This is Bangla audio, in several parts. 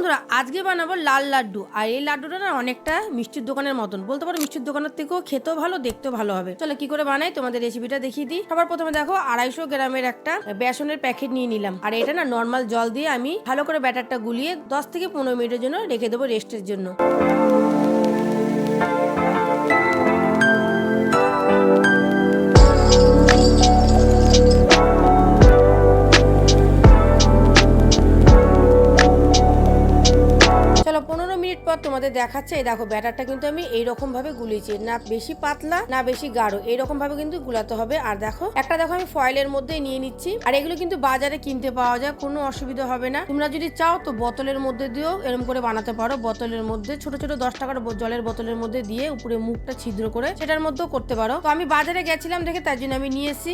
বন্ধুরা আজকে বানাবো লাল লাড্ডু। আর এই লাড্ডুটা না অনেকটা মিষ্টির দোকানের মতন, বলতে পারো মিষ্টির দোকানের থেকেও খেতেও ভালো, দেখতেও ভালো হবে। চলো কি করে বানাই তোমাদের রেসিপিটা দেখিয়ে দিই। সবার প্রথমে দেখো 250 গ্রামের একটা বেসনের প্যাকেট নিয়ে নিলাম। আর এটা না নর্মাল জল দিয়ে আমি ভালো করে ব্যাটারটা গুলিয়ে 10 থেকে 15 মিনিটের জন্য রেখে দেবো রেস্টের জন্য। তোমাদের দেখাচ্ছে, এই দেখো ব্যাটারটা কিন্তু আমি এইরকম ভাবে গুলিয়েছি, না বেশি পাতলা না বেশি গাঢ়, এইরকম ভাবে কিন্তু গুলাতে হবে। আর দেখো আমি ফয়েলের মধ্যে নিয়ে নিচ্ছি। আর এগুলো কিন্তু বাজারে কিনতে পাওয়া যায়, কোনো অসুবিধা হবে না। তোমরা যদি চাও তো বোতলের মধ্যে দিয়েও এরকম করে বানাতে পারো। বোতলের মধ্যে ছোট ছোট 10 টাকার জলের বোতলের মধ্যে দিয়ে উপরে মুখটা ছিদ্র করে সেটার মধ্যেও করতে পারো। তো আমি বাজারে গেছিলাম দেখে তার জন্য আমি নিয়ে এসেছি।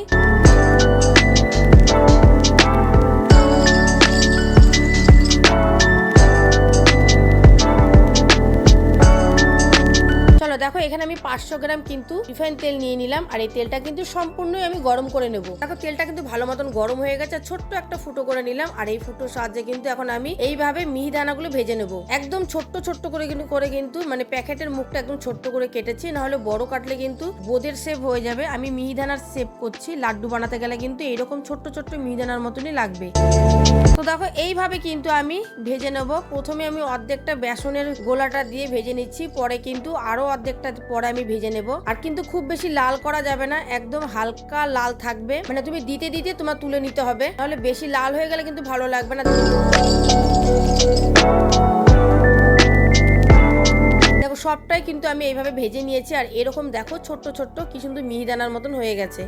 দেখো এখানে আমি 500 গ্রাম কিন্তু রিফাইন তেল নিয়ে নিলাম। আর এই তেলটা কিন্তু সম্পূর্ণই আমি গরম করে নেব। দেখো তেলটা কিন্তু ভালো মতন গরম হয়ে গেছে, ছোট্ট একটা ফুটো করে নিলাম। আর এই ফুটোর সাহায্যে কিন্তু এখন আমি এইভাবে মিহিদানাগুলো ভেজে নেব। একদম ছোট্ট ছোট্ট করে কিন্তু মানে প্যাকেটের মুখটা একদম ছোট্ট করে কেটেছি, না হলে বড় কাটলে কিন্তু বোঁদের শেপ হয়ে যাবে। আমি মিহিদানার শেপ করছি, লাড্ডু বানাতে গেলে কিন্তু এইরকম ছোট্ট ছোট্ট মিহিদানার মতনই লাগবে। তো দেখো এইভাবে কিন্তু আমি ভেজে নেব। প্রথমে আমি অর্ধেকটা বেসনের গোলাটা দিয়ে ভেজে নিচ্ছি, পরে কিন্তু আরো অর্ধেকটা পরে আমি ভেজে নেব। আর কিন্তু খুব বেশি লাল করা যাবে না, একদম হালকা লাল থাকবে, মানে তুমি দিতে দিতে তোমার তুলে নিতে হবে, তাহলে বেশি লাল হয়ে গেলে কিন্তু ভালো লাগবে না। দেখো সবটাই কিন্তু আমি এইভাবে ভেজে নিয়েছি। আর এরকম দেখো ছোট্ট ছোট্ট কি সুন্দর মিহিদানার মতন হয়ে গেছে।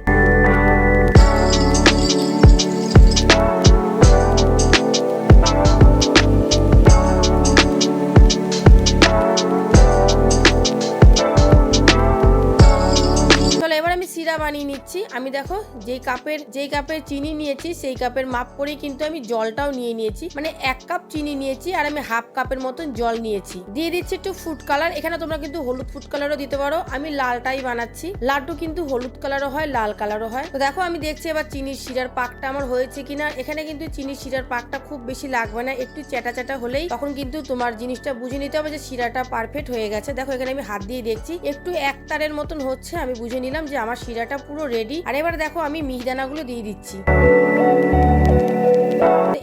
সিরা বানিয়ে নিচ্ছি আমি। দেখো যেই কাপের চিনি নিয়েছি সেই কাপের মাপ করেই কিন্তু আমি জলটাও নিয়ে নিয়েছি, মানে 1 কাপ চিনি নিয়েছি আর আমি হাফ কাপের মতন জল নিয়েছি। দিয়ে দিচ্ছি একটু ফুড কালার, এখানে তোমরা কিন্তু হলুদ ফুড কালারও দিতে পারো, আমি লালটাই বানাচ্ছি। লাড্ডু কিন্তু হলুদ কালারও হয় লাল কালারও হয়। তো দেখো আমি দেখছি এবার চিনির শিরার পাকটা আমার হয়েছে কিনা। এখানে কিন্তু চিনির শিরার পাকটা খুব বেশি লাগবে না, একটু চ্যাটা চ্যাটা হলেই তখন কিন্তু তোমার জিনিসটা বুঝে নিতে হবে যে শিরাটা পারফেক্ট হয়ে গেছে। দেখো এখানে আমি হাত দিয়ে দেখছি একটু এক তারের মতন হচ্ছে, আমি বুঝে নিলাম যে আমার শিরাটা পুরো রেডি। আর এবার দেখো আমি মিহিদানাগুলো দিয়ে দিচ্ছি।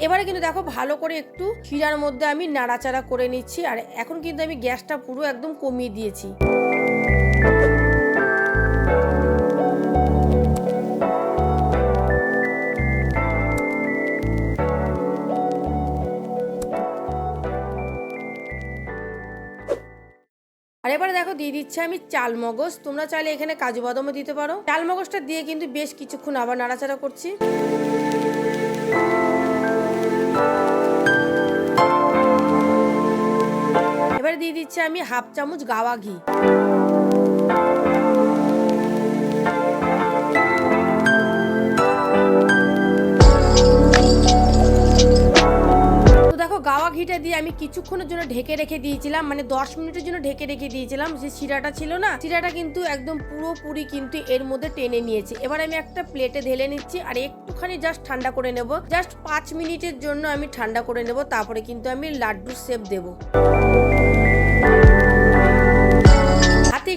এবারে কিন্তু দেখো ভালো করে একটু শিরার মধ্যে আমি নাড়াচাড়া করে নিচ্ছি। আর এখন কিন্তু আমি গ্যাসটা পুরো একদম কমিয়ে দিয়েছি। আর এবারে দেখো দিয়ে দিচ্ছি আমি চাল মগজ, তোমরা চাইলে এখানে কাজু বাদামও দিতে পারো। চাল মগজটা দিয়ে কিন্তু বেশ কিছুক্ষণ আবার নাড়াচাড়া করছি। এবারে দিয়ে দিচ্ছি আমি হাফ চামচ গাওয়া ঘি। গাওয়া ঘিটা দিয়ে আমি কিছুক্ষণের জন্য ঢেকে রেখে দিয়েছিলাম, মানে 10 মিনিটের জন্য ঢেকে রেখে দিয়েছিলাম। যে শিরাটা ছিল না, শিরাটা কিন্তু একদম পুরোপুরি কিন্তু এর মধ্যে টেনে নিয়েছে। এবার আমি একটা প্লেটে ঢেলে নিচ্ছি আর একটুখানি জাস্ট ঠান্ডা করে নেব, জাস্ট 5 মিনিটের জন্য আমি ঠান্ডা করে নেব। তারপরে কিন্তু আমি লাড্ডুর শেপ দেব।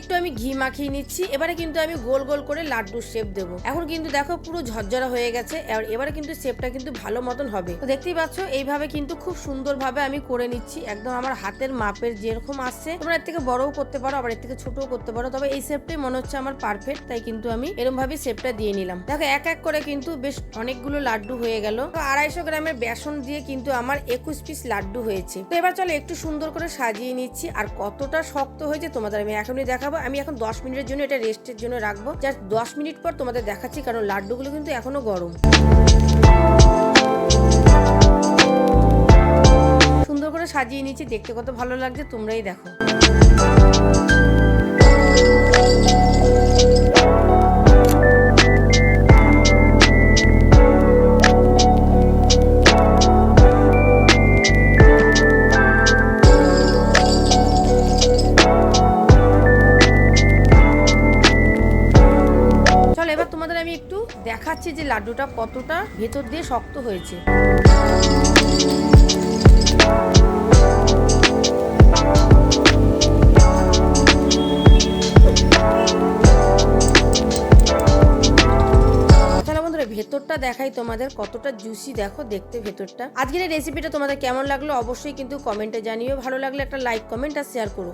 একটু আমি ঘি মাখিয়ে নিচ্ছি। এবারে কিন্তু আমি গোল গোল করে লাড্ডুর শেপ দেবো। এখন কিন্তু দেখো পুরো ঝরঝরা হয়ে গেছে। এবারে কিন্তু শেপটা কিন্তু ভালো মতন হবে। তো দেখতেই পাচ্ছ এইভাবে কিন্তু খুব সুন্দরভাবে আমি করে নিচ্ছি, একদম আমার হাতের মাপের যেরকম আসছে। তোমরা এর থেকে বড়ও করতে পারো, আবার এর থেকে ছোটও করতে পারো, তবে এই শেপটাই মনে হচ্ছে আমার পারফেক্ট, তাই কিন্তু আমি এরকম ভাবে শেপটা দিয়ে নিলাম। দেখো এক এক করে কিন্তু বেশ অনেকগুলো লাড্ডু হয়ে গেল। 250 গ্রামের বেসন দিয়ে কিন্তু আমার 21 পিস লাড্ডু হয়েছে। তো এবার চলো একটু সুন্দর করে সাজিয়ে নিচ্ছি। আর কতটা শক্ত হয়েছে তোমাদের আমি এখনই দেখাবো। আমি এখন 10 মিনিটের জন্য এটা রেস্টের জন্য রাখবো, জাস্ট 10 মিনিট পর তোমাদের দেখাচ্ছি, কারণ লাড্ডুগুলো কিন্তু এখনো গরম। সুন্দর করে সাজিয়ে নিচ্ছি, দেখতে কত ভালো লাগছে, তোমরাই দেখো। দেখাচ্ছি যে লাড্ডুটা কতটা ভেতর দিয়ে শক্ত হয়েছে। ভেতরটা দেখাই তোমাদের, কতটা জুসি দেখো দেখতে ভেতরটা। আজকের এই রেসিপিটা তোমাদের কেমন লাগলো অবশ্যই কিন্তু কমেন্টে জানিও, ভালো লাগলে একটা লাইক কমেন্ট আর শেয়ার করো।